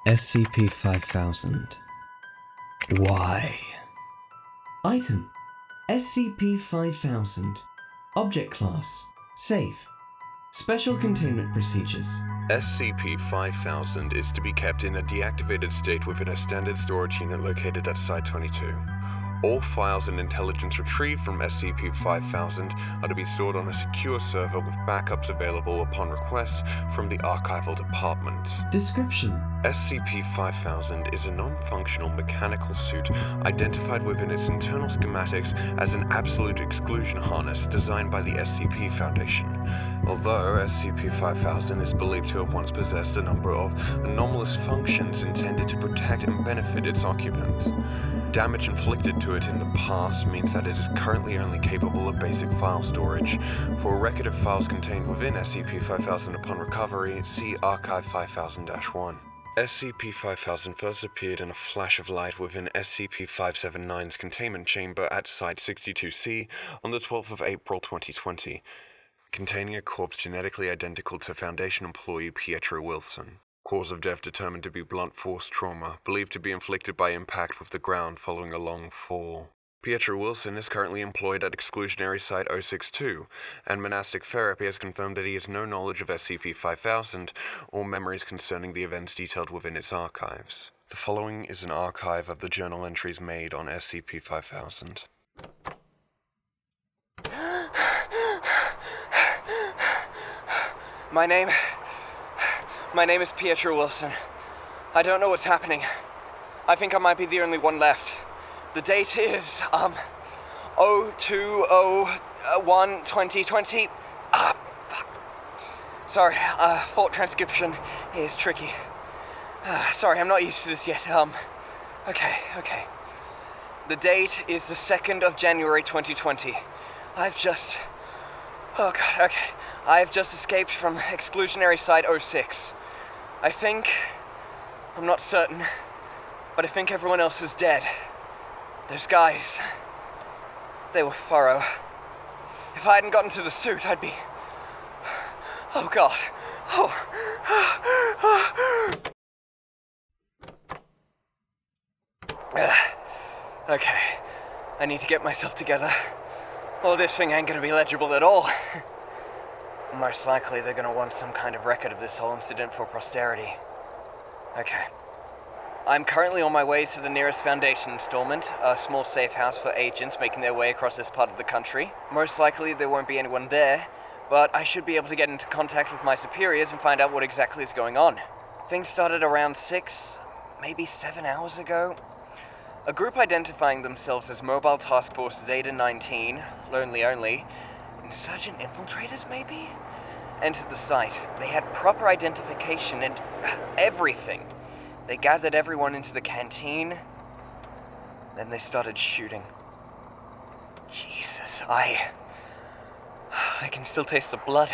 SCP-5000. Why? Item: SCP-5000. Object Class: Safe. Special Containment Procedures. SCP-5000 is to be kept in a deactivated state within a standard storage unit located at Site-22. All files and intelligence retrieved from SCP-5000 are to be stored on a secure server with backups available upon request from the Archival Department. Description: SCP-5000 is a non-functional mechanical suit identified within its internal schematics as an Absolute Exclusion Harness designed by the SCP Foundation. Although SCP-5000 is believed to have once possessed a number of anomalous functions intended to protect and benefit its occupant, damage inflicted to it in the past means that it is currently only capable of basic file storage. For a record of files contained within SCP-5000 upon recovery, see Archive 5000-1. SCP-5000 first appeared in a flash of light within SCP-579's containment chamber at Site-62C on the 12th of April 2020, containing a corpse genetically identical to Foundation employee Pietro Wilson. Cause of death determined to be blunt force trauma, believed to be inflicted by impact with the ground following a long fall. Pietro Wilson is currently employed at Exclusionary Site-062, and Monastic Therapy has confirmed that he has no knowledge of SCP-5000 or memories concerning the events detailed within its archives. The following is an archive of the journal entries made on SCP-5000. My name is Pietro Wilson. I don't know what's happening. I think I might be the only one left. The date is, 02/01/2020. Fuck. Sorry, fault transcription is tricky. Sorry, I'm not used to this yet. Okay. The date is the 2nd of January 2020. I've just escaped from Exclusionary Site-06. I'm not certain, but I think everyone else is dead. Those guys, they were thorough. If I hadn't gotten to the suit, I'd be... Oh God. Okay, I need to get myself together. Well, this thing ain't gonna be legible at all. Most likely they're gonna want some kind of record of this whole incident for posterity. Okay. I'm currently on my way to the nearest Foundation installment, a small safe house for agents making their way across this part of the country. Most likely there won't be anyone there, but I should be able to get into contact with my superiors and find out what exactly is going on. Things started around 6, maybe 7 hours ago. A group identifying themselves as Mobile Task Force Zeta 19, Lonely Only, Insurgent Infiltrators maybe? Entered the site. They had proper identification and everything. They gathered everyone into the canteen. Then they started shooting. Jesus, I can still taste the blood.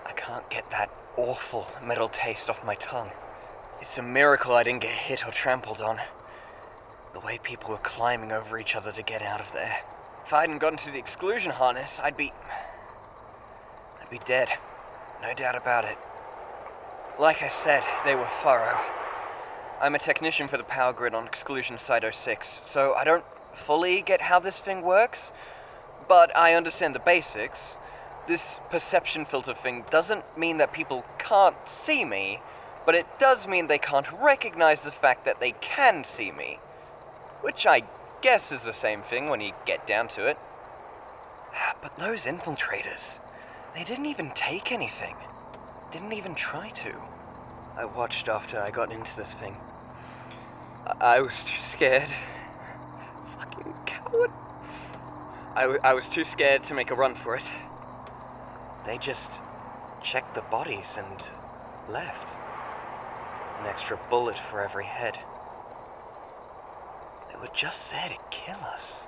I can't get that awful metal taste off my tongue. It's a miracle I didn't get hit or trampled on. The way people were climbing over each other to get out of there. If I hadn't gotten to the exclusion harness, I'd be dead. No doubt about it. Like I said, they were thorough. I'm a technician for the power grid on Exclusion Site-06, so I don't fully get how this thing works, but I understand the basics. This perception filter thing doesn't mean that people can't see me, but it does mean they can't recognize the fact that they can see me. Which I guess is the same thing when you get down to it. But those infiltrators, they didn't even take anything. Didn't even try to. I watched after I got into this thing. I was too scared. Fucking coward. I was too scared to make a run for it. They just checked the bodies and left. An extra bullet for every head. They were just there to kill us.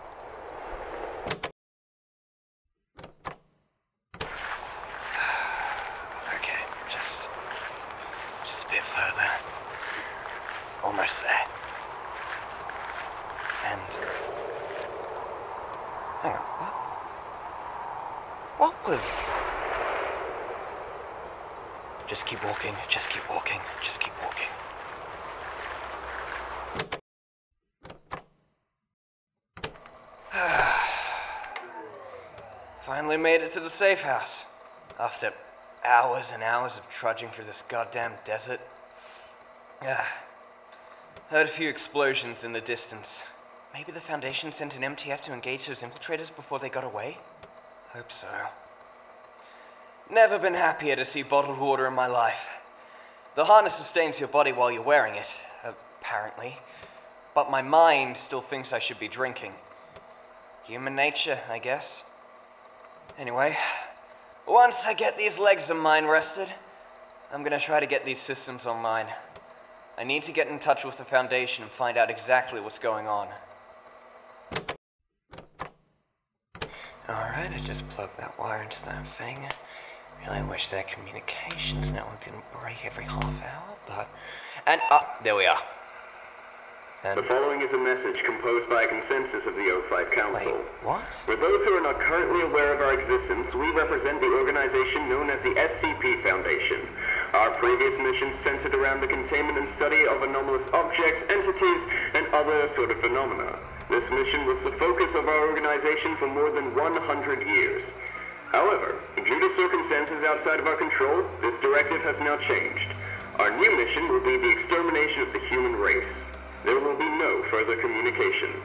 Okay, just a bit further. Almost there. And... hang on, what was... Just keep walking, just keep walking, just keep walking. finally made it to the safe house. After hours and hours of trudging through this goddamn desert. Heard a few explosions in the distance. Maybe the Foundation sent an MTF to engage those infiltrators before they got away? Hope so. Never been happier to see bottled water in my life. The harness sustains your body while you're wearing it, apparently. But my mind still thinks I should be drinking. Human nature, I guess. Anyway, once I get these legs of mine rested, I'm gonna try to get these systems online. I need to get in touch with the Foundation and find out exactly what's going on. Alright, I just plugged that wire into that thing. Really wish that communications network didn't break every half hour, but... there we are. The following is a message composed by a consensus of the O5 Council. Wait, what? For those who are not currently aware of our existence, we represent the organization known as the SCP Foundation. Our previous missions centered around the containment and study of anomalous objects, entities, and other sort of phenomena. This mission was the focus of our organization for more than 100 years. However, due to circumstances outside of our control, this directive has now changed. Our new mission will be the extermination of the human race. There will be no further communication.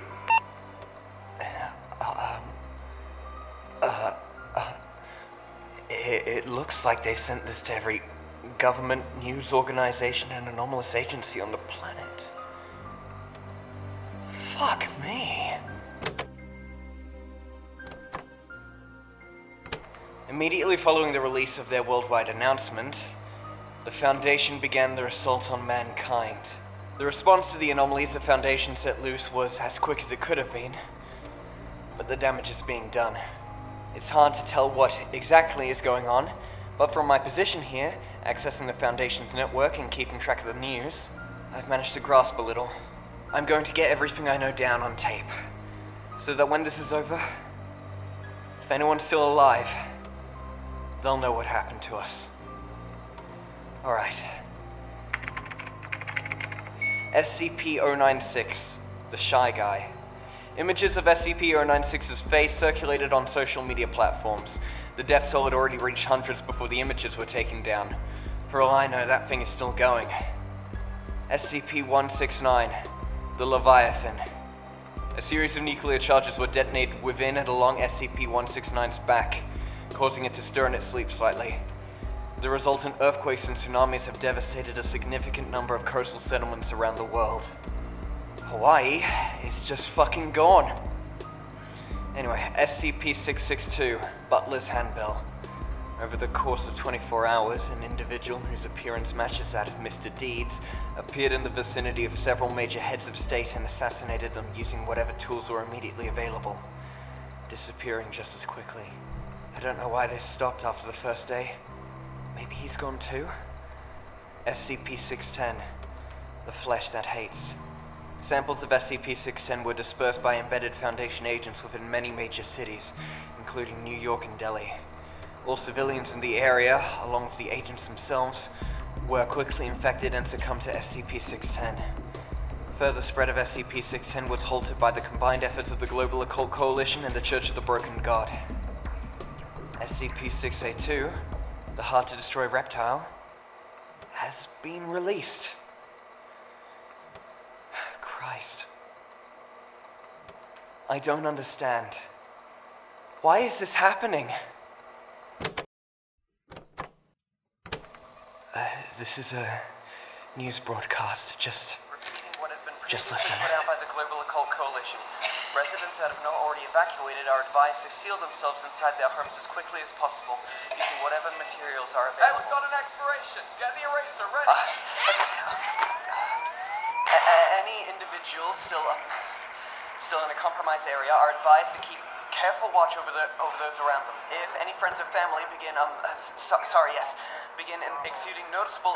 It looks like they sent this to every government, news organization, and anomalous agency on the planet. Fuck me. Immediately following the release of their worldwide announcement, the Foundation began their assault on mankind. The response to the anomalies the Foundation set loose was as quick as it could have been, but the damage is being done. It's hard to tell what exactly is going on, but from my position here, accessing the Foundation's network and keeping track of the news, I've managed to grasp a little. I'm going to get everything I know down on tape, so that when this is over, if anyone's still alive, they'll know what happened to us. Alright. SCP-096 the Shy Guy. Images of SCP-096's face circulated on social media platforms. The death toll had already reached hundreds before the images were taken down. For all I know, that thing is still going. SCP-169 the Leviathan. A series of nuclear charges were detonated within and along SCP-169's back, causing it to stir in its sleep slightly. The resultant earthquakes and tsunamis have devastated a significant number of coastal settlements around the world. Hawaii is just fucking gone. Anyway, SCP-662, Butler's Handbell. Over the course of 24 hours, an individual whose appearance matches that of Mr. Deeds appeared in the vicinity of several major heads of state and assassinated them using whatever tools were immediately available, disappearing just as quickly. I don't know why this stopped after the first day. Maybe he's gone too? SCP-610, the flesh that hates. Samples of SCP-610 were dispersed by embedded Foundation agents within many major cities, including New York and Delhi. All civilians in the area, along with the agents themselves, were quickly infected and succumbed to SCP-610. Further spread of SCP-610 was halted by the combined efforts of the Global Occult Coalition and the Church of the Broken God. SCP-682, the hard-to-destroy reptile, has been released. Christ. I don't understand. Why is this happening? This is a news broadcast. Just listen. Put out by the Global Occult Coalition. Residents that have not already evacuated are advised to seal themselves inside their homes as quickly as possible, using whatever materials are available. Hey, we've got an expiration. Get the eraser ready. Any individuals still in a compromised area are advised to keep careful watch over those around them. If any friends or family begin exuding noticeable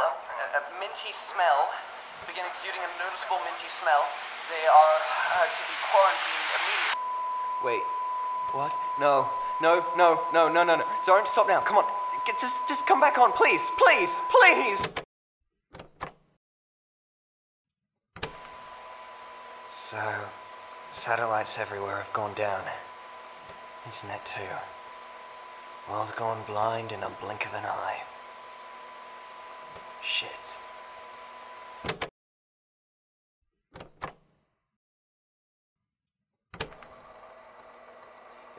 minty smell, they are to be quarantined immediately. Wait, what? No. Don't stop now. Come on, just come back on, please. So, satellites everywhere have gone down. Internet too. World's gone blind in a blink of an eye. Shit.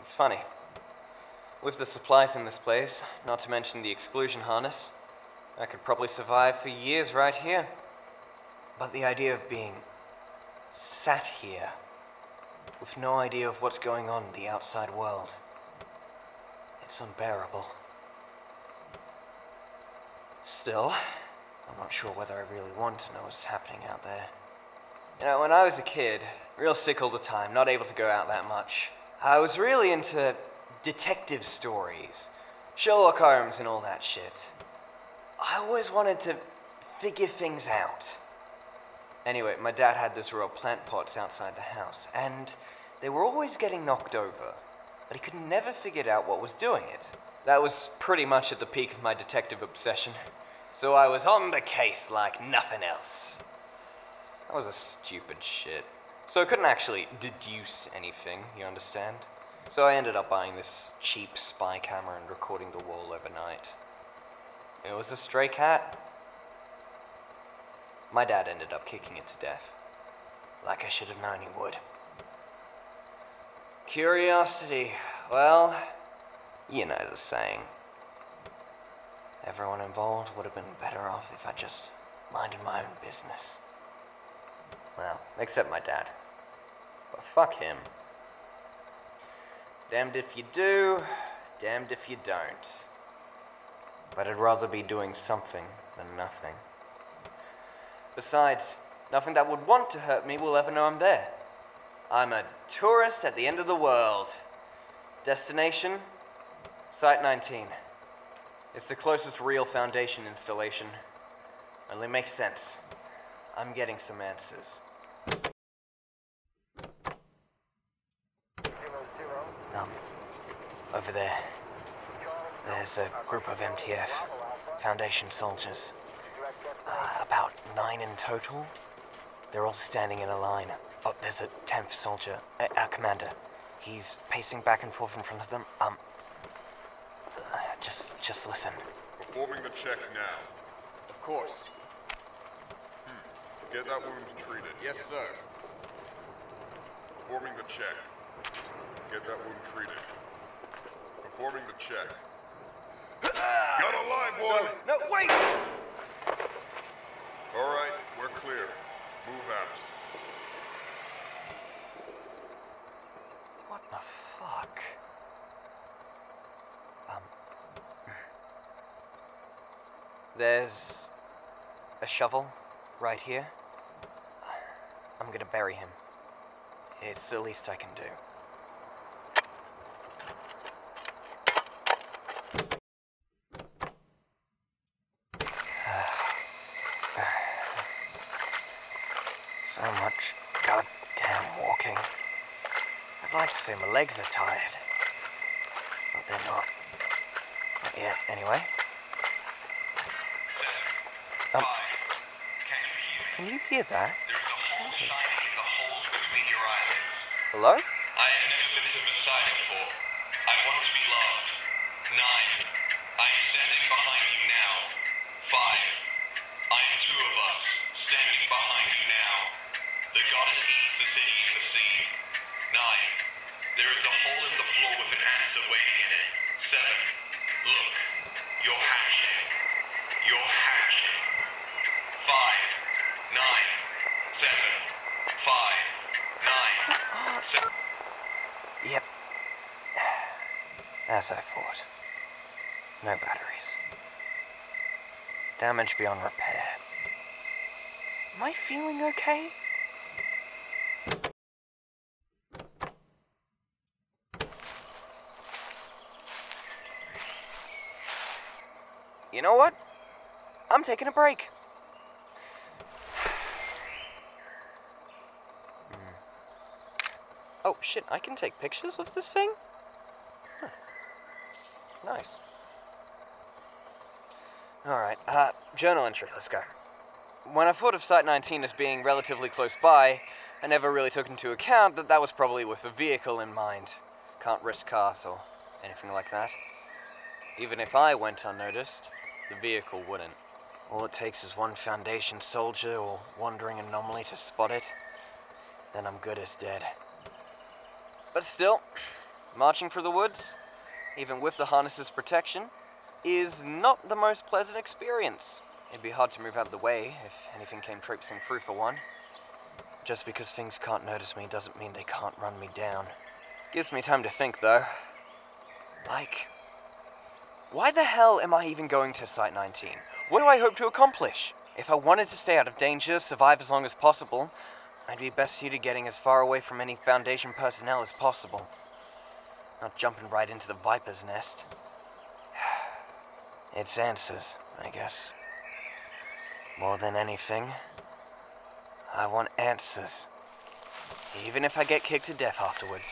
It's funny. With the supplies in this place, not to mention the exclusion harness, I could probably survive for years right here. But the idea of being sat here, with no idea of what's going on in the outside world, it's unbearable. Still, I'm not sure whether I really want to know what's happening out there. You know, when I was a kid, real sick all the time, not able to go out that much, I was really into detective stories, Sherlock Holmes and all that shit. I always wanted to figure things out. Anyway, my dad had this row of plant pots outside the house, and they were always getting knocked over, but he could never figure out what was doing it. That was pretty much at the peak of my detective obsession, so I was on the case like nothing else. That was a stupid shit. So I couldn't actually deduce anything, you understand? So I ended up buying this cheap spy camera and recording the wall overnight. It was a stray cat. My dad ended up kicking it to death. Like I should have known he would. Curiosity, well, you know the saying. Everyone involved would have been better off if I just minded my own business. Well, except my dad. But fuck him. Damned if you do, damned if you don't. But I'd rather be doing something than nothing. Besides, nothing that would want to hurt me will ever know I'm there. I'm a tourist at the end of the world. Destination? Site 19. It's the closest real Foundation installation. Only makes sense. I'm getting some answers. Over there. There's a group of MTF, Foundation soldiers. About 9 in total. They're all standing in a line. Oh, there's a 10th soldier, our commander. He's pacing back and forth in front of them. Just listen. Performing the check now. Of course. Get that wound treated. Yes, sir. Performing the check. Get that wound treated. Performing the check. Got a live one! No, wait! Alright, we're clear. Move out. What the fuck? There's a shovel right here. I'm gonna bury him. It's the least I can do. So much goddamn walking. I'd like to say my legs are tired, but they're not. Not yet, anyway. Can you hear that? There is a hole shining in the holes between your eyelids. Hello? I have never been to Messiah before. I want to be loved. 9. I am standing behind you now. 5. I am 2 of us, standing behind you now. The goddess eats the city in the sea. 9. There is a hole in the floor with an answer waiting in it. 7. Look. You're hatching. You're hatching. 5. 9. 7. 5. 9. 7. Yep. As I thought. No batteries. Damage beyond repair. Am I feeling okay? You know what? I'm taking a break. Oh shit, I can take pictures of this thing? Huh. Nice. Alright, journal entry, let's go. When I thought of Site 19 as being relatively close by, I never really took into account that that was probably with a vehicle in mind. Can't risk cars or anything like that. Even if I went unnoticed, the vehicle wouldn't. All it takes is one Foundation soldier or wandering anomaly to spot it, then I'm good as dead. But still, marching through the woods, even with the harness's protection, is not the most pleasant experience. It'd be hard to move out of the way if anything came traipsing through for one. Just because things can't notice me doesn't mean they can't run me down. Gives me time to think, though. Like, why the hell am I even going to Site 19? What do I hope to accomplish? If I wanted to stay out of danger, survive as long as possible, I'd be best suited getting as far away from any Foundation personnel as possible. Not jumping right into the Viper's nest. It's answers, I guess. More than anything, I want answers. Even if I get kicked to death afterwards.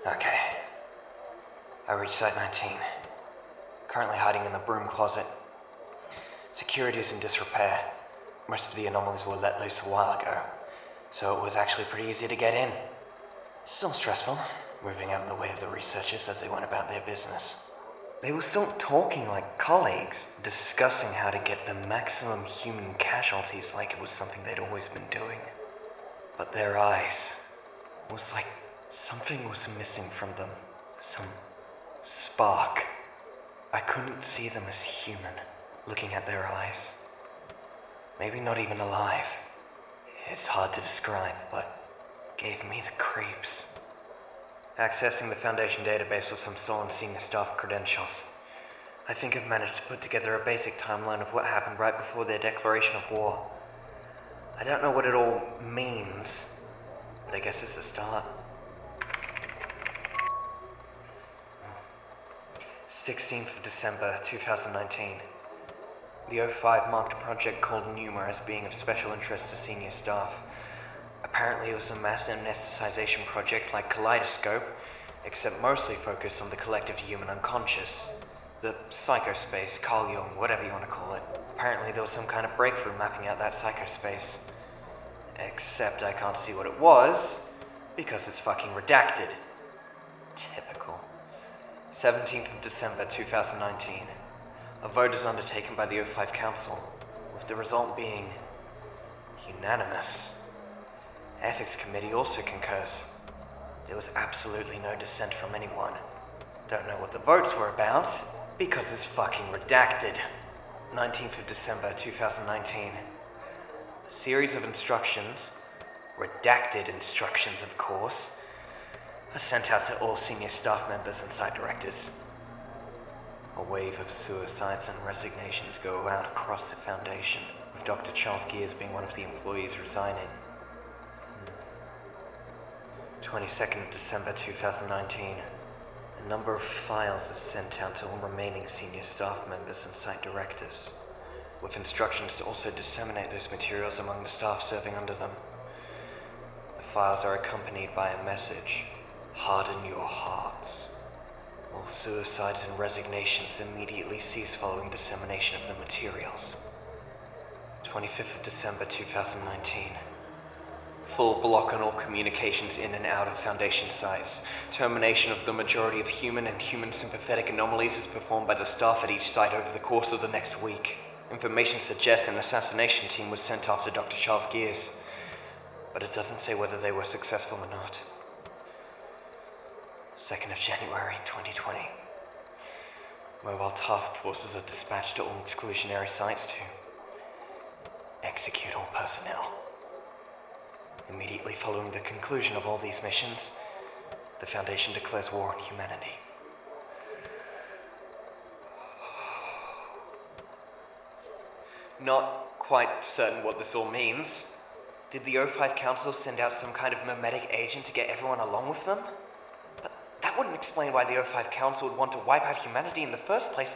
Okay. I reached Site 19. Currently hiding in the broom closet. Security is in disrepair. Most of the anomalies were let loose a while ago, so it was actually pretty easy to get in. Still stressful, moving out of the way of the researchers as they went about their business. They were still talking like colleagues, discussing how to get the maximum human casualties like it was something they'd always been doing. But their eyes, it was like something was missing from them. Some spark. I couldn't see them as human, looking at their eyes. Maybe not even alive. It's hard to describe, but gave me the creeps. Accessing the Foundation database of some stolen senior staff credentials. I think I've managed to put together a basic timeline of what happened right before their declaration of war. I don't know what it all means, but I guess it's a start. 16th of December, 2019. The 05 marked a project called Numa as being of special interest to senior staff. Apparently it was a mass amnesticization project like Kaleidoscope, except mostly focused on the collective human unconscious. The psychospace, Carl Jung, whatever you want to call it. Apparently there was some kind of breakthrough mapping out that psychospace. Except I can't see what it was, because it's fucking redacted. Typical. 17th of December 2019. A vote is undertaken by the 05 Council, with the result being unanimous. Ethics Committee also concurs. There was absolutely no dissent from anyone. Don't know what the votes were about, because it's fucking redacted. 19th of December 2019. A series of instructions, redacted instructions of course, are sent out to all senior staff members and site directors. A wave of suicides and resignations go out across the Foundation, with Dr. Charles Gears being one of the employees resigning. 22nd of December 2019. A number of files are sent out to all remaining senior staff members and site directors, with instructions to also disseminate those materials among the staff serving under them. The files are accompanied by a message: harden your hearts. All suicides and resignations immediately cease following dissemination of the materials. 25th of December 2019. Full block on all communications in and out of Foundation sites. Termination of the majority of human and human sympathetic anomalies is performed by the staff at each site over the course of the next week. Information suggests an assassination team was sent after Dr. Charles Gears, but it doesn't say whether they were successful or not. 2nd of January 2020. Mobile task forces are dispatched to all exclusionary sites to execute all personnel. Immediately following the conclusion of all these missions, the Foundation declares war on humanity. Not quite certain what this all means. Did the 05 Council send out some kind of mimetic agent to get everyone along with them? But that wouldn't explain why the 05 Council would want to wipe out humanity in the first place.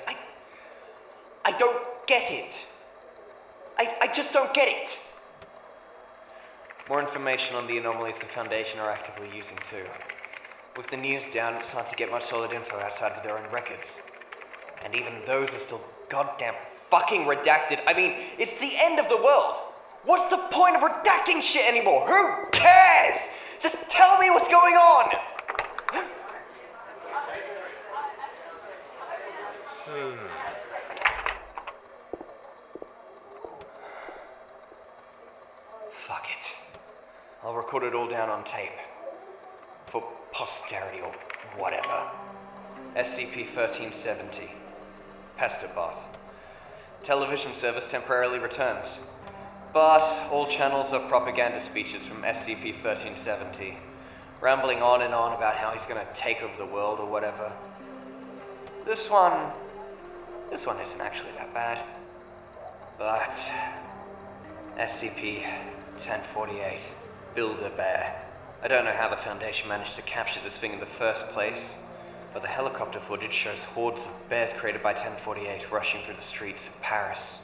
I don't get it. I just don't get it. More information on the anomalies the Foundation are actively using too. With the news down, it's hard to get much solid info outside of their own records. And even those are still goddamn fucking redacted. I mean, it's the end of the world! What's the point of redacting shit anymore? Who cares? Just tell me what's going on! Fuck it. I'll record it all down on tape. For posterity or whatever. SCP-1370. Pestobot. Television service temporarily returns. But all channels are propaganda speeches from SCP-1370. Rambling on and on about how he's gonna take over the world or whatever. This one isn't actually that bad. But SCP-1048, Build-A-Bear. I don't know how the Foundation managed to capture this thing in the first place, but the helicopter footage shows hordes of bears created by 1048 rushing through the streets of Paris.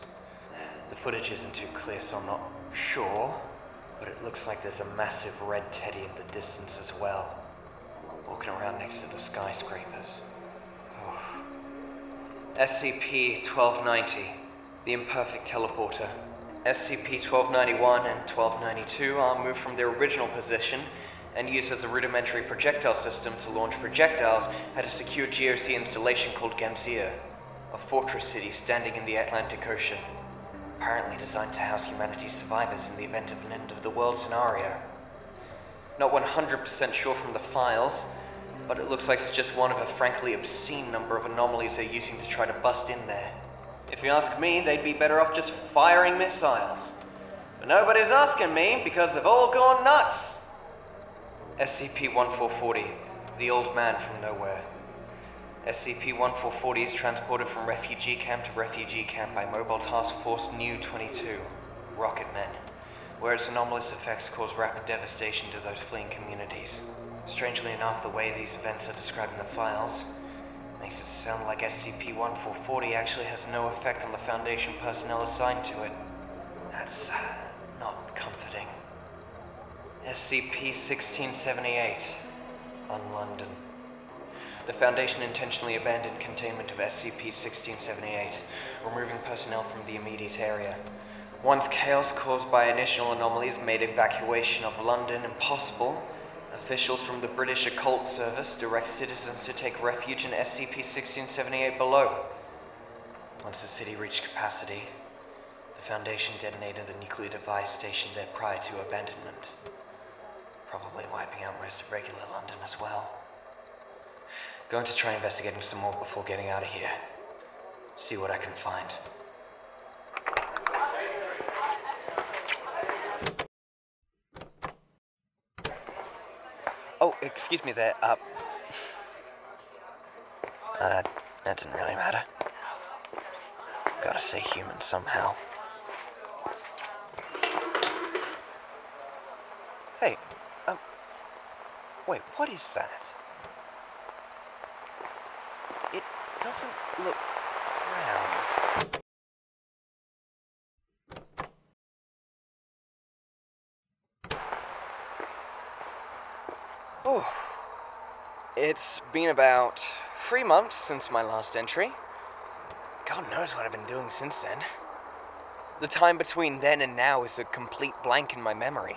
The footage isn't too clear, so I'm not sure, but it looks like there's a massive red teddy in the distance as well, walking around next to the skyscrapers. Oh. SCP-1290, the Imperfect teleporter. SCP-1291 and 1292 are moved from their original position and used as a rudimentary projectile system to launch projectiles at a secure GOC installation called Gamzir, a fortress city standing in the Atlantic Ocean, apparently designed to house humanity's survivors in the event of an end-of-the-world scenario. Not 100% sure from the files, but it looks like it's just one of a frankly obscene number of anomalies they're using to try to bust in there. If you ask me, they'd be better off just firing missiles. But nobody's asking me because they've all gone nuts! SCP-1440, the Old Man from Nowhere. SCP-1440 is transported from refugee camp to refugee camp by Mobile Task Force Nu-22, Rocket Men, where its anomalous effects cause rapid devastation to those fleeing communities. Strangely enough, the way these events are described in the files makes it sound like SCP-1440 actually has no effect on the Foundation personnel assigned to it. That's not comforting. SCP-1678, on London. The Foundation intentionally abandoned containment of SCP-1678, removing personnel from the immediate area. Once chaos caused by initial anomalies made evacuation of London impossible, officials from the British Occult Service direct citizens to take refuge in SCP-1678 below. Once the city reached capacity, the Foundation detonated the nuclear device stationed there prior to abandonment, probably wiping out most of regular London as well. Going to try investigating some more before getting out of here. See what I can find. Oh, excuse me there, that didn't really matter. Gotta stay human somehow. Hey, wait, what is that? It doesn't look round. Oh, it's been about 3 months since my last entry. God knows what I've been doing since then. The time between then and now is a complete blank in my memory,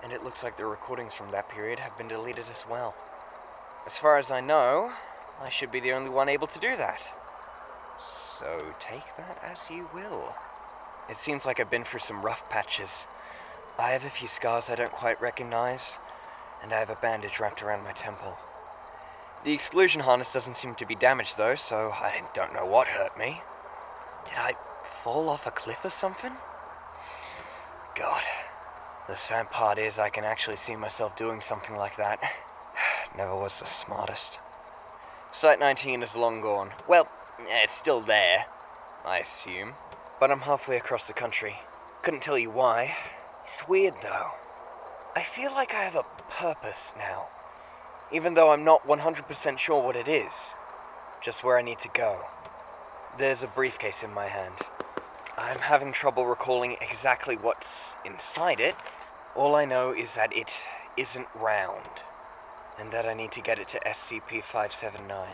and it looks like the recordings from that period have been deleted as well. As far as I know, I should be the only one able to do that. So take that as you will. It seems like I've been through some rough patches. I have a few scars I don't quite recognize, and I have a bandage wrapped around my temple. The exclusion harness doesn't seem to be damaged though, so I don't know what hurt me. Did I fall off a cliff or something? God, the sad part is I can actually see myself doing something like that. Never was the smartest. Site 19 is long gone. Well, it's still there, I assume. But I'm halfway across the country. Couldn't tell you why. It's weird though. I feel like I have a purpose now, even though I'm not 100% sure what it is, just where I need to go. There's a briefcase in my hand. I'm having trouble recalling exactly what's inside it. All I know is that it isn't round, and that I need to get it to SCP-579.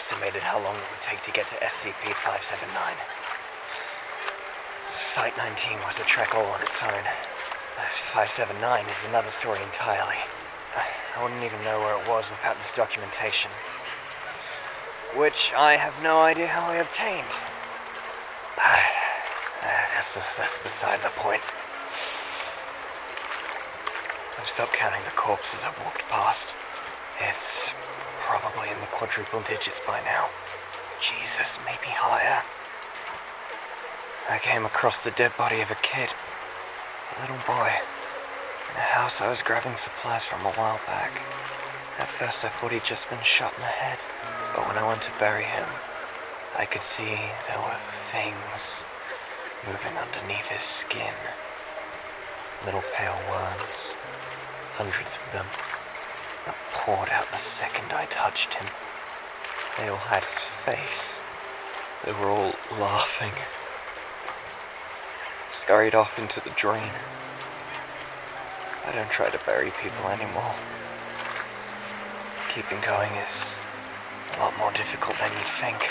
underestimated how long it would take to get to SCP-579. Site 19 was a trek all on its own. 579 is another story entirely. I wouldn't even know where it was without this documentation. Which I have no idea how I obtained. That's beside the point. I've stopped counting the corpses I've walked past. It's probably in the quadruple digits by now. Jesus, maybe higher. I came across the dead body of a kid. A little boy. In a house I was grabbing supplies from a while back. At first I thought he'd just been shot in the head. But when I went to bury him, I could see there were things moving underneath his skin. Little pale worms. Hundreds of them. That poured out the second I touched him. They all had his face. They were all laughing. Scurried off into the drain. I don't try to bury people anymore. Keeping going is a lot more difficult than you'd think.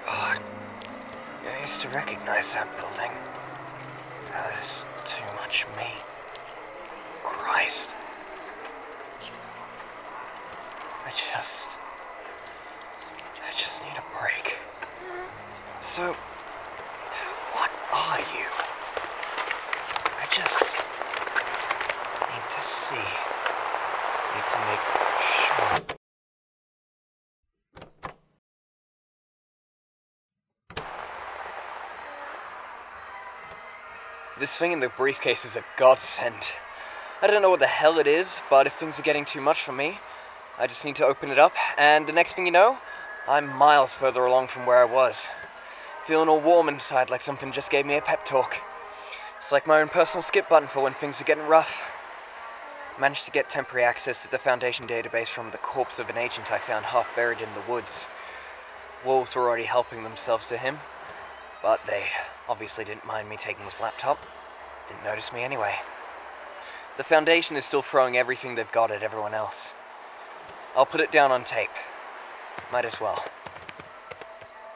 God, I used to recognize that building. That is too much meat. Christ. I just need a break. So, what are you? I just need to see. Need to make sure. This thing in the briefcase is a godsend. I don't know what the hell it is, but if things are getting too much for me, I just need to open it up, and the next thing you know, I'm miles further along from where I was. Feeling all warm inside like something just gave me a pep talk. It's like my own personal skip button for when things are getting rough. Managed to get temporary access to the Foundation database from the corpse of an agent I found half buried in the woods. Wolves were already helping themselves to him, but they obviously didn't mind me taking his laptop. Didn't notice me anyway. The Foundation is still throwing everything they've got at everyone else. I'll put it down on tape. Might as well.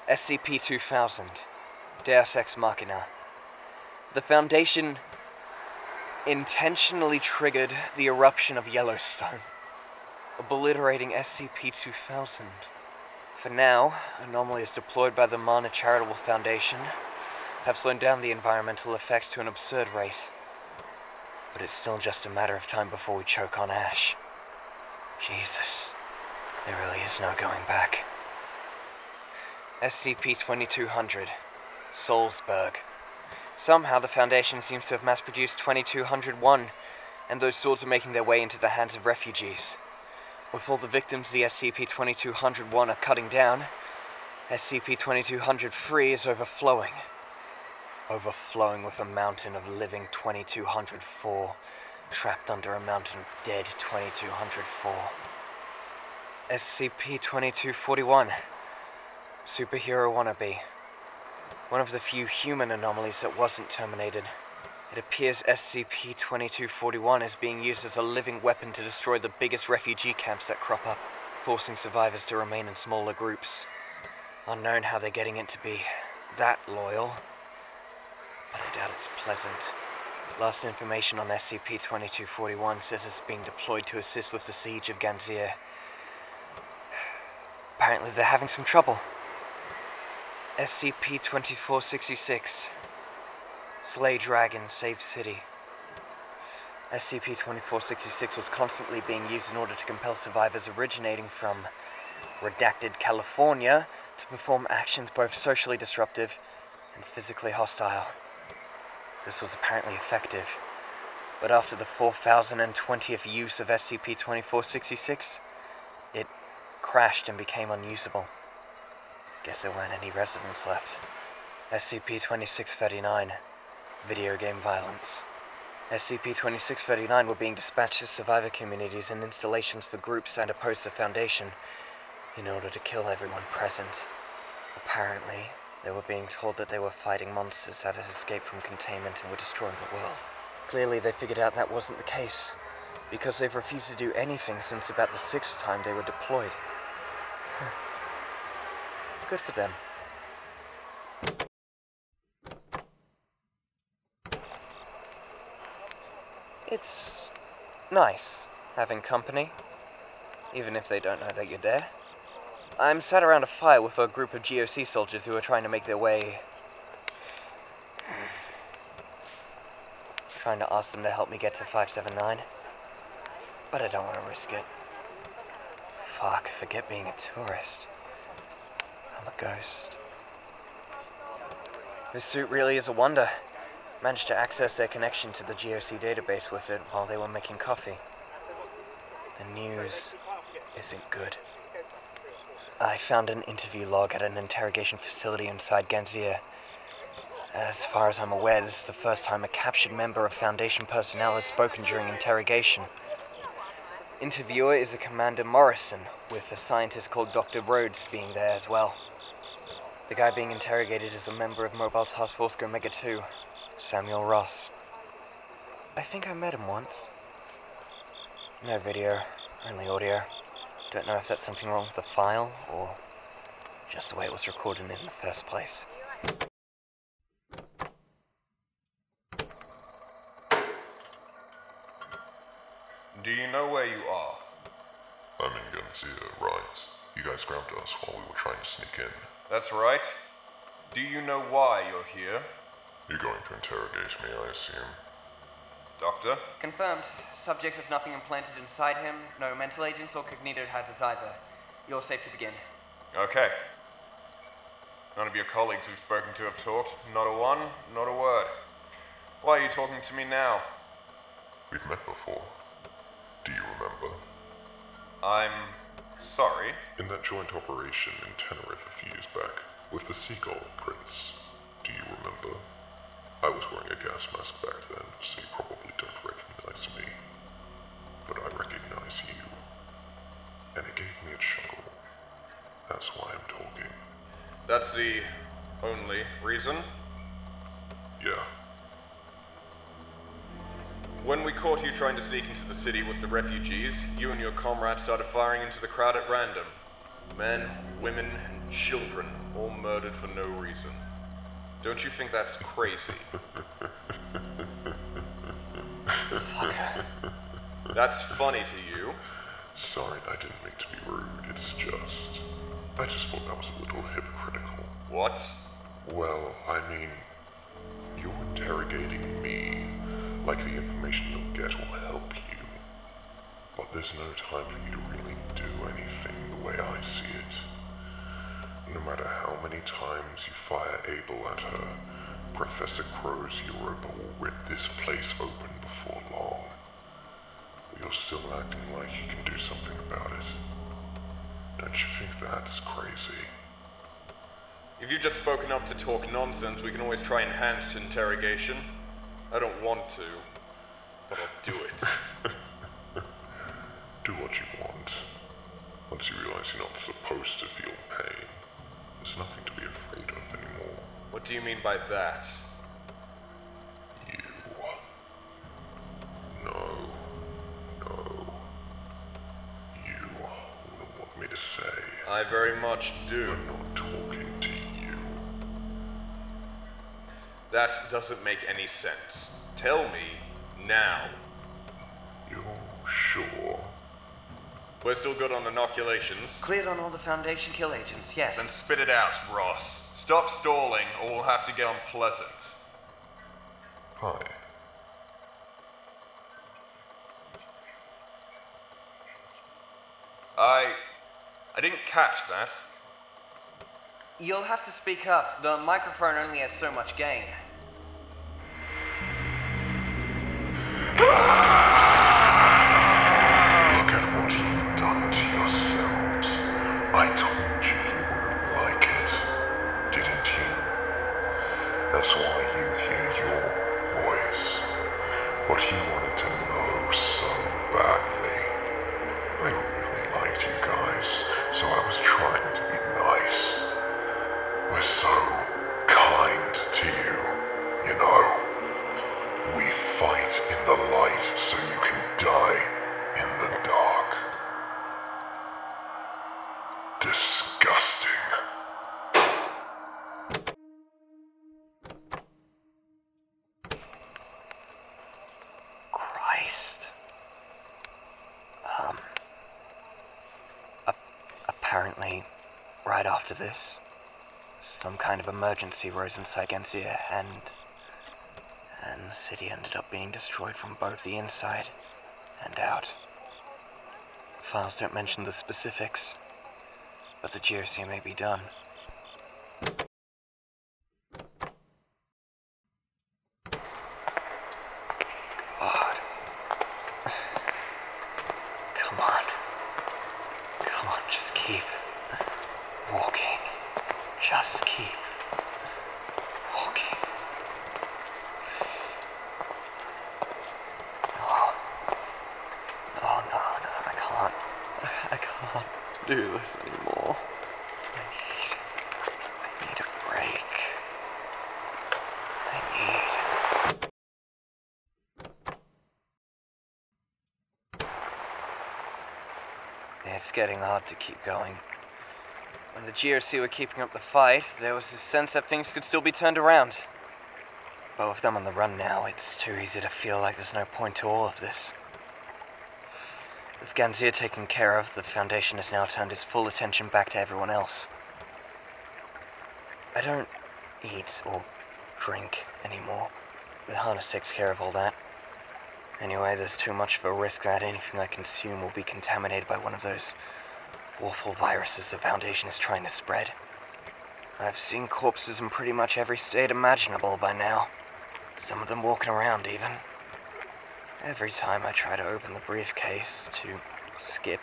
SCP-5000. Deus Ex Machina. The Foundation intentionally triggered the eruption of Yellowstone, obliterating SCP-5000. For now, anomalies deployed by the Mana Charitable Foundation have slowed down the environmental effects to an absurd rate. But it's still just a matter of time before we choke on ash. Jesus, there really is no going back. SCP-2200, Salzburg. Somehow the Foundation seems to have mass-produced 2201, and those swords are making their way into the hands of refugees. With all the victims the SCP-2201 are cutting down, SCP-2203 is overflowing. Overflowing with a mountain of living 2204, trapped under a mountain of dead 2204. SCP-2241, superhero wannabe. One of the few human anomalies that wasn't terminated. It appears SCP-2241 is being used as a living weapon to destroy the biggest refugee camps that crop up, forcing survivors to remain in smaller groups. Unknown how they're getting it to be that loyal, but I doubt it's pleasant. Last information on SCP-2241 says it's being deployed to assist with the siege of Ganzir. Apparently they're having some trouble. SCP-2466. Slay Dragon, Save City. SCP-2466 was constantly being used in order to compel survivors originating from redacted California to perform actions both socially disruptive and physically hostile. This was apparently effective, but after the 4020th use of SCP-2466, it crashed and became unusable. Guess there weren't any residents left. SCP-2639. Video game violence. SCP-2639 were being dispatched to survivor communities and installations for groups and opposed to the Foundation in order to kill everyone present. Apparently, They were being told that they were fighting monsters that had escaped from containment and were destroying the world. Clearly they figured out that wasn't the case, because they've refused to do anything since about the 6th time they were deployed. Good for them. It's nice having company, even if they don't know that you're there. I'm sat around a fire with a group of GOC soldiers who are trying to make their way... trying to ask them to help me get to 579. But I don't want to risk it. Fuck, forget being a tourist. I'm a ghost. This suit really is a wonder. Managed to access their connection to the GOC database with it while they were making coffee. The news isn't good. I found an interview log at an interrogation facility inside Ganzia. As far as I'm aware, this is the first time a captured member of Foundation personnel has spoken during interrogation. Interviewer is a Commander Morrison, with a scientist called Dr. Rhodes being there as well. The guy being interrogated is a member of Mobile Task Force Omega 2, Samuel Ross. I think I met him once. No video, only audio. Don't know if that's something wrong with the file, or just the way it was recorded in the first place. Do you know where you are? I'm in Ganzia, right. You guys grabbed us while we were trying to sneak in. That's right. Do you know why you're here? You're going to interrogate me, I assume. Doctor? Confirmed. Subject has nothing implanted inside him, no mental agents or cognito hazards either. You're safe to begin. Okay. None of your colleagues we've spoken to have talked. Not a one, not a word. Why are you talking to me now? We've met before. Do you remember? I'm sorry. In that joint operation in Tenerife a few years back, with the Seagull Prince. Do you remember? I was wearing a gas mask back then, so you probably don't recognize me. But I recognize you. And it gave me a chuckle. That's why I'm talking. That's the only reason? Yeah. When we caught you trying to sneak into the city with the refugees, you and your comrades started firing into the crowd at random. Men, women, and children, all murdered for no reason. Don't you think that's crazy? That's funny to you? Sorry, I didn't mean to be rude. It's just... I just thought that was a little hypocritical. What? Well, I mean... You're interrogating me like the information you'll get will help you. But there's no time for you to really do anything the way I see it. No matter how many times you fire Abel at her, Professor Crow's Europa will rip this place open before long. You're still acting like you can do something about it. Don't you think that's crazy? If you've just spoken up to talk nonsense, we can always try enhanced interrogation. I don't want to, but I'll do it. Do what you want. Once you realize you're not supposed to feel pain, there's nothing to be afraid of anymore. What do you mean by that? You. No. You wouldn't want me to say. I very much do. I'm not talking to you. That doesn't make any sense. Tell me now. You're sure? We're still good on inoculations. Cleared on all the Foundation kill agents, yes. Then spit it out, Ross. Stop stalling, or we'll have to get unpleasant. Hi. I didn't catch that. You'll have to speak up. The microphone only has so much gain. Look at what you've done to yourselves. I told you you wouldn't like it, didn't you? That's why you hear your voice. What you wanted to know so badly. I really liked you guys, so I was trying to be nice. We're so so you can die in the dark. Disgusting. Christ. Apparently, right after this, some kind of emergency rose in Psychomantra, and the city ended up being destroyed from both the inside and out. The files don't mention the specifics, but the GOC may be done. God. Come on. Come on, just keep walking. Just keep walking. No, I can't do this anymore. I need a break. It's getting hard to keep going. When the GOC were keeping up the fight, there was this sense that things could still be turned around. But with them on the run now, it's too easy to feel like there's no point to all of this. With Ganzir taken care of, the Foundation has now turned its full attention back to everyone else. I don't eat or drink anymore. The harness takes care of all that. Anyway, there's too much of a risk that anything I consume will be contaminated by one of those awful viruses the Foundation is trying to spread. I've seen corpses in pretty much every state imaginable by now. Some of them walking around, even. Every time I try to open the briefcase to skip,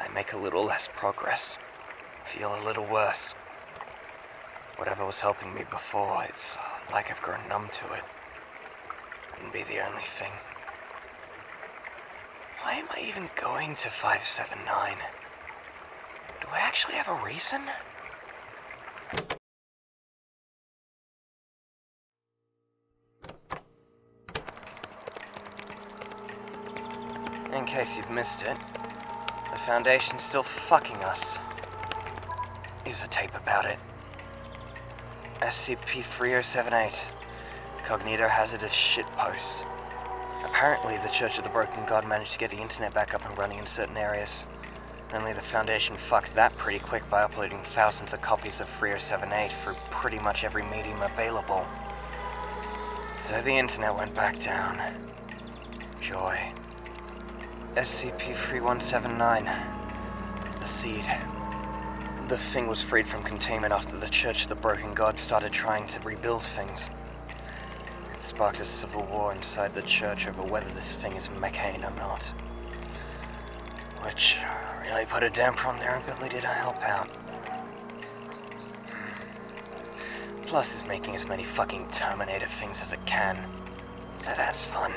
I make a little less progress, feel a little worse. Whatever was helping me before, it's like I've grown numb to it. Wouldn't be the only thing. Why am I even going to 579? Do I actually have a reason? In case you've missed it, the Foundation's still fucking us. Here's a tape about it. SCP-5078. Cognito hazardous shitpost. Apparently, the Church of the Broken God managed to get the internet back up and running in certain areas. Only the Foundation fucked that pretty quick by uploading thousands of copies of 3078 through pretty much every medium available. So the internet went back down. Joy. SCP-3179. The Seed. The thing was freed from containment after the Church of the Broken God started trying to rebuild things. It sparked a civil war inside the church over whether this thing is mechane or not. Which really put a damper on their ability to help out. Plus, it's making as many fucking Terminator things as it can. So that's fun.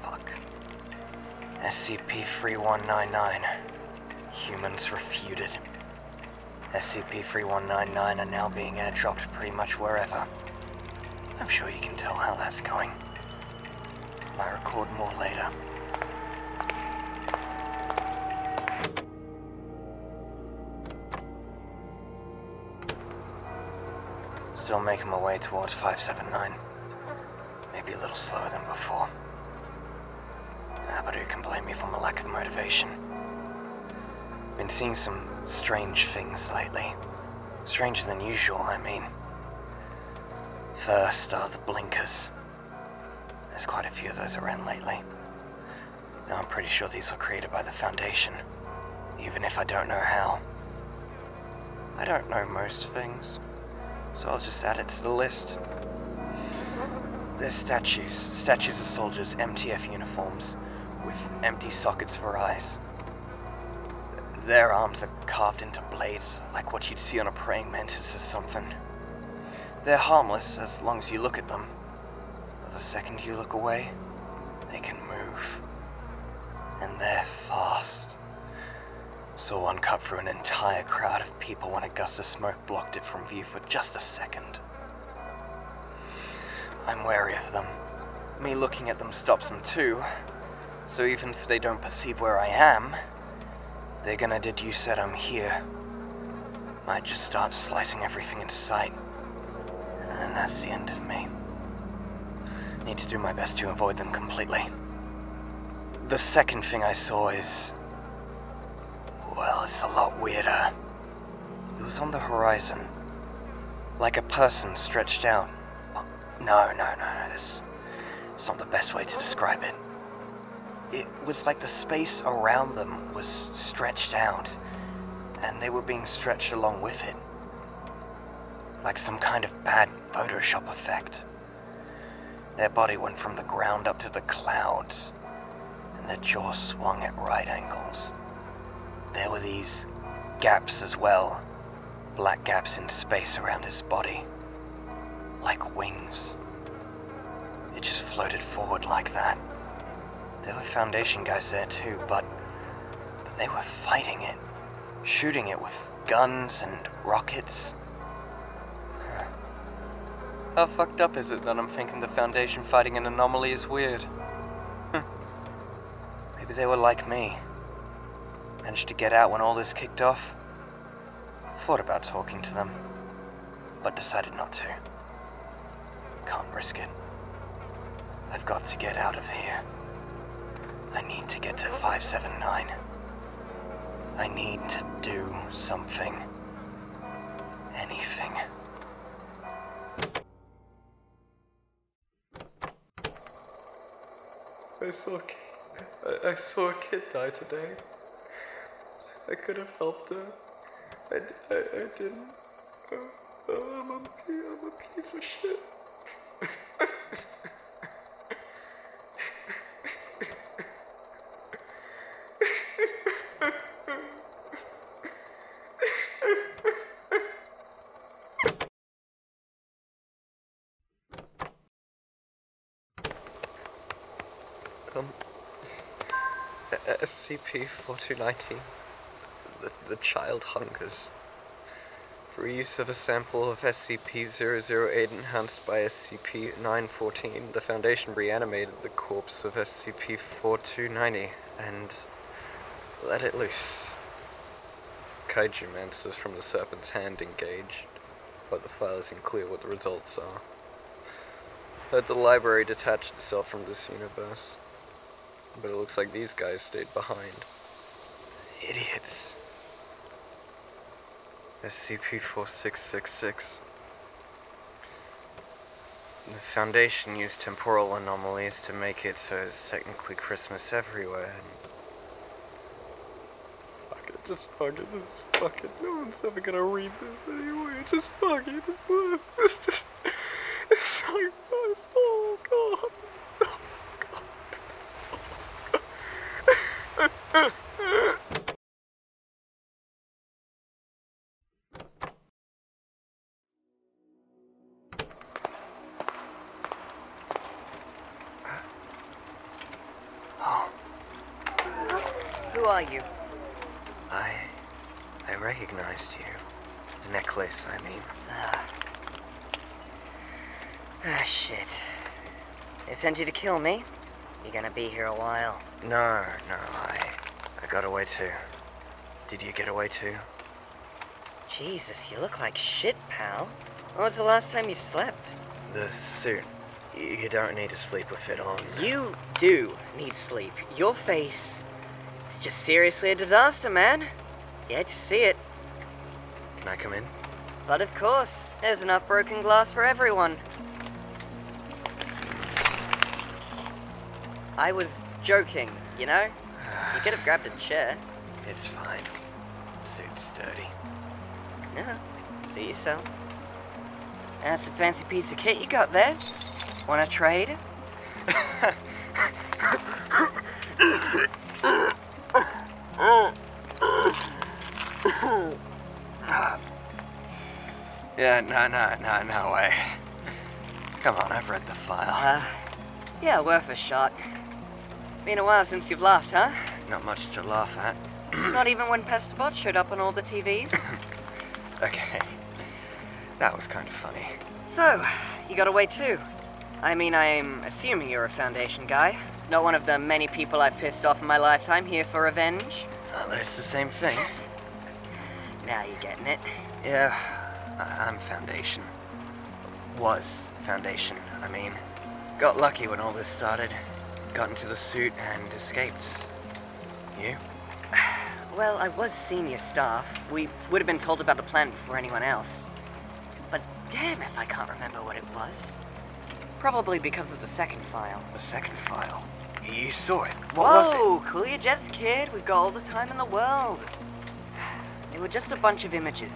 Fuck. SCP-3199. Humans refuted. SCP-3199 are now being airdropped pretty much wherever. I'm sure you can tell how that's going. Might record more later. Still making my way towards 579. Maybe a little slower than before. But who can blame me for my lack of motivation? Been seeing some strange things lately. Stranger than usual, I mean. First are the blinkers. There's quite a few of those around lately. Now I'm pretty sure these were created by the Foundation, even if I don't know how. I don't know most things, so I'll just add it to the list. There's statues of soldiers, MTF uniforms, with empty sockets for eyes. Their arms are carved into blades, like what you'd see on a praying mantis or something. They're harmless as long as you look at them. But the second you look away, they can move. And they're fast. Saw one cut through an entire crowd of people when a gust of smoke blocked it from view for just a second. I'm wary of them. me looking at them stops them too. So even if they don't perceive where I am, they're gonna deduce that I'm here. Might just start slicing everything in sight. And then that's the end of me. Need to do my best to avoid them completely. The second thing I saw is... well, it's a lot weirder. It was on the horizon. Like a person stretched out. No, it's not the best way to describe it. It was like the space around them was stretched out, and they were being stretched along with it. Like some kind of bad Photoshop effect. Their body went from the ground up to the clouds, and their jaw swung at right angles. There were these gaps as well, black gaps in space around his body, like wings. It just floated forward like that. There were Foundation guys there too, but they were fighting it, shooting it with guns and rockets. How fucked up is it that I'm thinking the Foundation fighting an anomaly is weird? Maybe they were like me. Managed to get out when all this kicked off. Thought about talking to them, but decided not to. Can't risk it. I've got to get out of here. I need to get to 579. I need to do something. Anything. I saw a kid die today. I could have helped her. I didn't. I'm a piece of shit. SCP-4290. The child hungers. Reuse of a sample of SCP-008 enhanced by SCP-914, the Foundation reanimated the corpse of SCP-4290 and let it loose. Kaiju monsters from the Serpent's Hand engage, but the file isn't clear what the results are. Heard the library detached itself from this universe, but it looks like these guys stayed behind. Idiots. SCP-4666. The Foundation used temporal anomalies to make it so it's technically Christmas everywhere. Fuck it, just fuck it, no one's ever gonna read this anyway, just fuck it, it's so nice, oh god, Who are you? I recognized you. The necklace, I mean. Shit. They sent you to kill me? You're gonna be here a while. No, I got away too. Did you get away too? Jesus, you look like shit, pal. When was the last time you slept? The suit. You don't need to sleep with it on. You do need sleep. Your face is just seriously a disaster, man. You hate to see it. Can I come in? But of course, there's enough broken glass for everyone. I was joking, you know? You could have grabbed a chair. It's fine. Suit's dirty. Yeah, see yourself. That's a fancy piece of kit you got there. Wanna trade? Yeah, no way. Come on, I've read the file. Yeah, worth a shot. Been a while since you've laughed, huh? Not much to laugh at. Not even when Pesterbot showed up on all the TVs? Okay. That was kind of funny. So, you got away too. I mean, I'm assuming you're a Foundation guy. Not one of the many people I've pissed off in my lifetime here for revenge. It's the same thing. Now you're getting it. Yeah, I'm Foundation. Was Foundation, I mean. Got lucky when all this started. Got into the suit and escaped. You? Well, I was senior staff. We would have been told about the plan before anyone else. But damn if I can't remember what it was. Probably because of the second file. The second file? You saw it. What was it? Whoa, cool your jets, kid. We've got all the time in the world. They were just a bunch of images.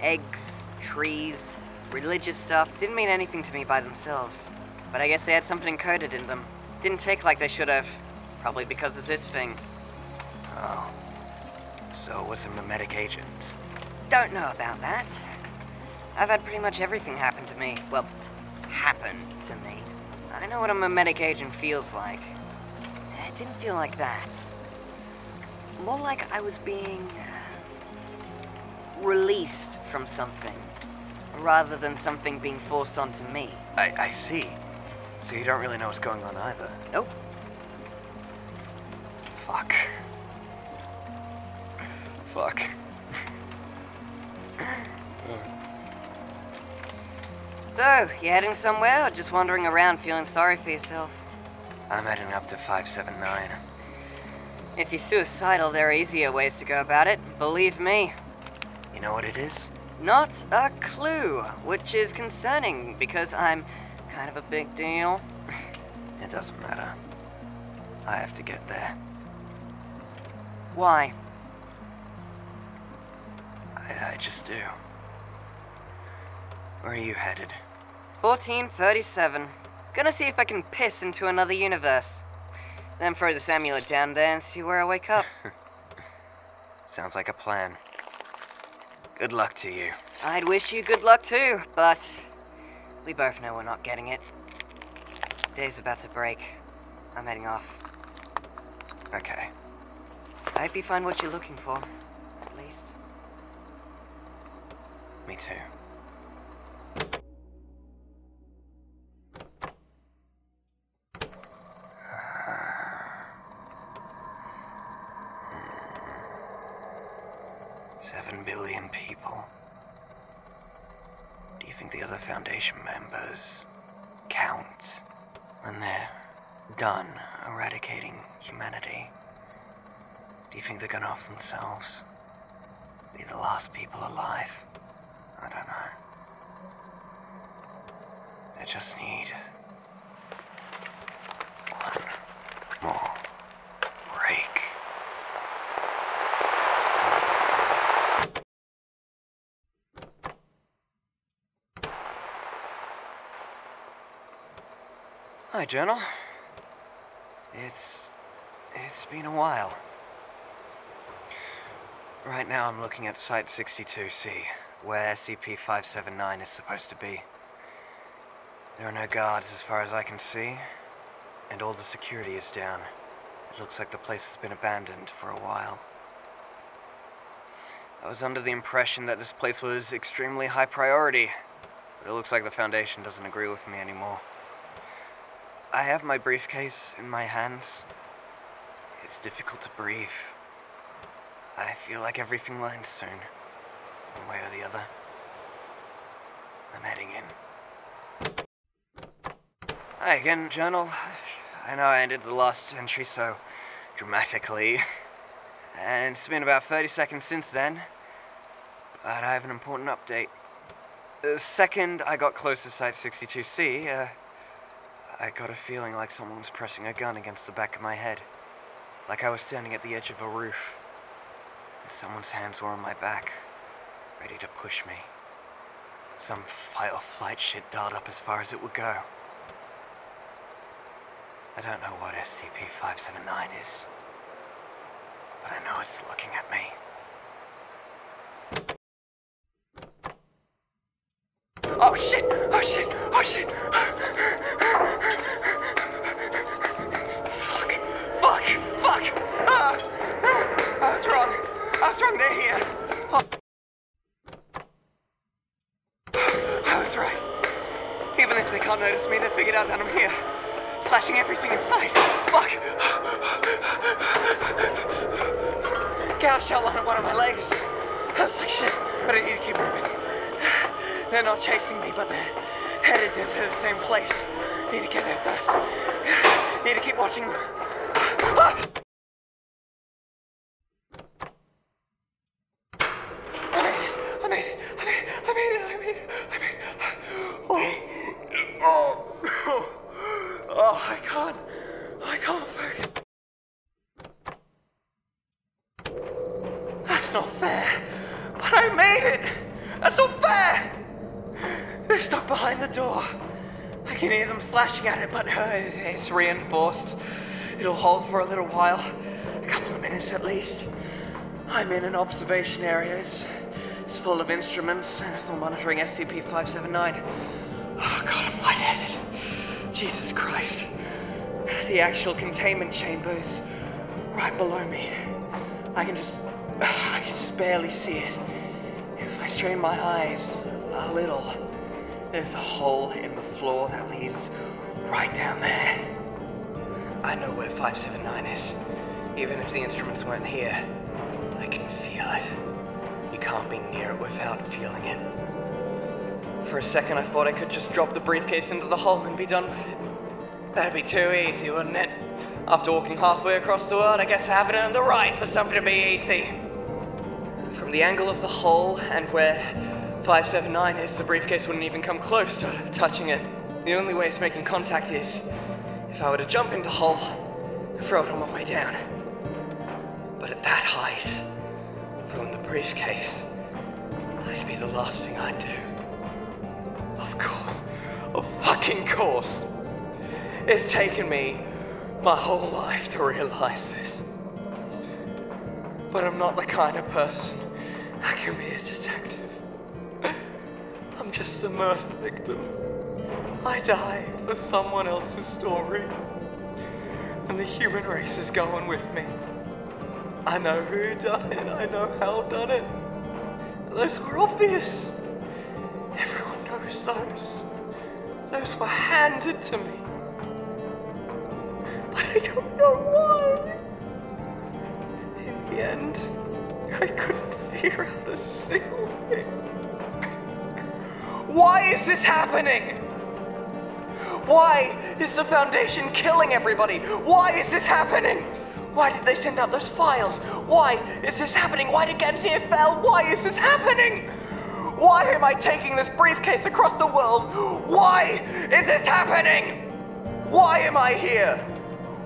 Eggs, trees, religious stuff. Didn't mean anything to me by themselves. But I guess they had something encoded in them. Didn't take like they should have. Probably because of this thing. Oh. So it was a mimetic agent. Don't know about that. I've had pretty much everything happen to me. Well, happen to me. I know what a mimetic agent feels like. It didn't feel like that. More like I was being released from something, rather than something being forced onto me. I see. So you don't really know what's going on either? Nope. Fuck. Fuck. So, you heading somewhere, or just wandering around feeling sorry for yourself? I'm heading up to 579. If you're suicidal, there are easier ways to go about it, believe me. You know what it is? Not a clue, which is concerning, because I'm kind of a big deal. It doesn't matter. I have to get there. Why? I just do. Where are you headed? 1437. Gonna see if I can piss into another universe. Then throw this amulet down there and see where I wake up. Sounds like a plan. Good luck to you. I'd wish you good luck too, but we both know we're not getting it. Day's about to break. I'm heading off. Okay. I hope you find what you're looking for, at least. Me too. Billion people. Do you think the other Foundation members count when they're done eradicating humanity? Do you think they're gonna off themselves? Be the last people alive? I don't know. They just need one more break. Hi, Journal. It's been a while. Right now I'm looking at Site 62C, where SCP-579 is supposed to be. There are no guards as far as I can see, and all the security is down. It looks like the place has been abandoned for a while. I was under the impression that this place was extremely high priority, but it looks like the Foundation doesn't agree with me anymore. I have my briefcase in my hands. It's difficult to breathe. I feel like everything will end soon, one way or the other. I'm heading in. Hi again, Journal. I know I ended the last entry so dramatically, and it's been about 30 seconds since then, but I have an important update. The second I got close to Site 62C, I got a feeling like someone was pressing a gun against the back of my head, like I was standing at the edge of a roof, and someone's hands were on my back, ready to push me. Some fight or flight shit dialed up as far as it would go. I don't know what SCP-579 is, but I know it's looking at me. Oh shit! Oh shit! Oh shit! Fuck! I was wrong, they're here. I was right. Even if they can't noticed me, they figured out that I'm here. Slashing everything in sight. Fuck! Gouged shell on one of my legs. I was like, shit, but I need to keep moving. They're not chasing me, but they're headed into the same place. Need to get there first. Need to keep watching them. I made it. Oh, I can't focus. That's not fair. But I made it. That's not fair. They're stuck behind the door. I can hear them slashing at it, but it's reinforced. It'll hold for a little while. A couple of minutes at least. I'm in an observation area. It's full of instruments and for monitoring SCP-579. Oh god, I'm lightheaded. Jesus Christ. The actual containment chamber is right below me. I can just barely see it. If I strain my eyes a little, there's a hole in the floor that leads right down there. I know where 579 is. Even if the instruments weren't here, I can feel it. You can't be near it without feeling it. For a second I thought I could just drop the briefcase into the hole and be done with it. That'd be too easy, wouldn't it? After walking halfway across the world, I guess I haven't earned the right for something to be easy. From the angle of the hole and where 579 is, the briefcase wouldn't even come close to touching it. The only way it's making contact is if I were to jump into the hole and throw it on my way down. But at that height, from the briefcase, it'd be the last thing I'd do. Of course. Of fucking course. It's taken me my whole life to realize this. But I'm not the kind of person that can be a detective. I'm just a murder victim. I die for someone else's story. And the human race is going with me. I know who done it, I know how done it. Those were obvious. Everyone knows those. Those were handed to me. But I don't know why. In the end, I couldn't figure out a single thing. Why is this happening? Why is the Foundation killing everybody? Why is this happening? Why did they send out those files? Why is this happening? Why did Gansir fail? Why is this happening? Why am I taking this briefcase across the world? Why is this happening? Why am I here?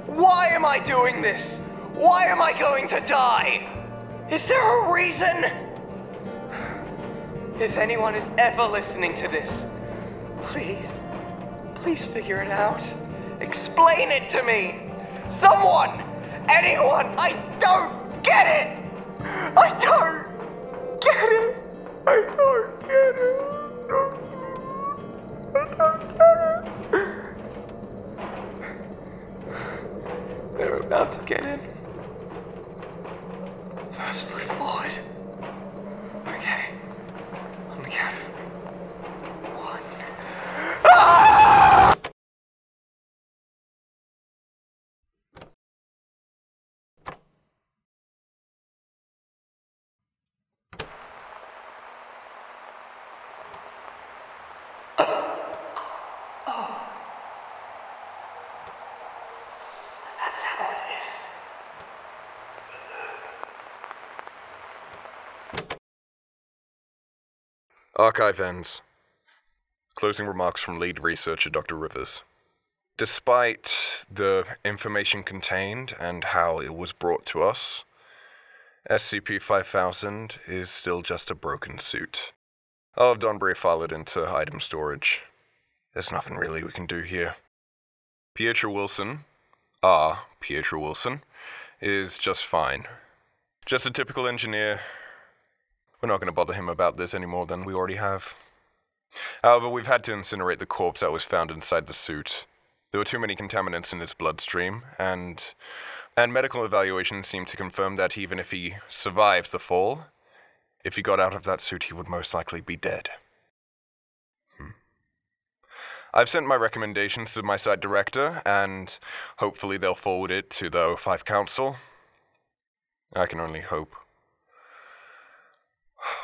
Why am I doing this? Why am I going to die? Is there a reason? If anyone is ever listening to this, please figure it out. Explain it to me. Someone, anyone, I don't get it. I don't get it. I don't get it. I don't get it. They're about to get in. First foot forward. Okay. On the count of 1. Ah! That's how it is. Archive ends. Closing remarks from lead researcher Dr. Rivers. Despite the information contained and how it was brought to us, SCP-5000 is still just a broken suit. I'll have Don file it into item storage. There's nothing really we can do here. Pietro Wilson, Pietro Wilson, is just fine. Just a typical engineer. We're not going to bother him about this any more than we already have. However, we've had to incinerate the corpse that was found inside the suit. There were too many contaminants in his bloodstream, and medical evaluations seem to confirm that even if he survived the fall, if he got out of that suit, he would most likely be dead. I've sent my recommendations to my site director, and hopefully they'll forward it to the O5 Council. I can only hope.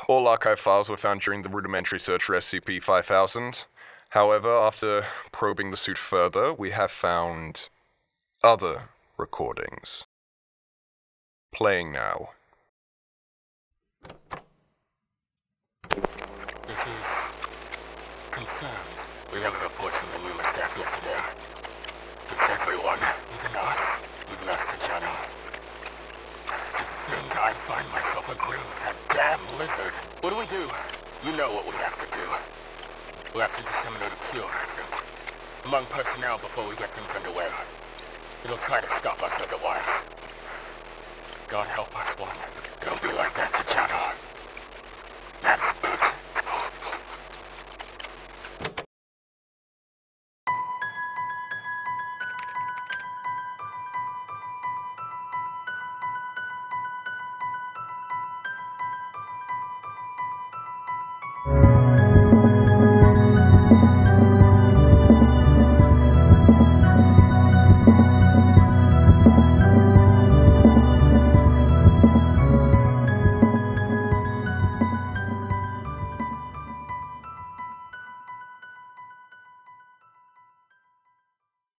All archive files were found during the rudimentary search for SCP-5000. However, after probing the suit further, we have found other recordings. Playing now. This is confirmed. We have a report from the Luma staff yesterday. It's everyone, even us. We've lost the channel. To think I find myself agreeing with that damn lizard. What do? You know what we have to do. We have to disseminate a cure among personnel before we get things underway. It'll try to stop us otherwise. God help us, one. It'll be like that to Channel.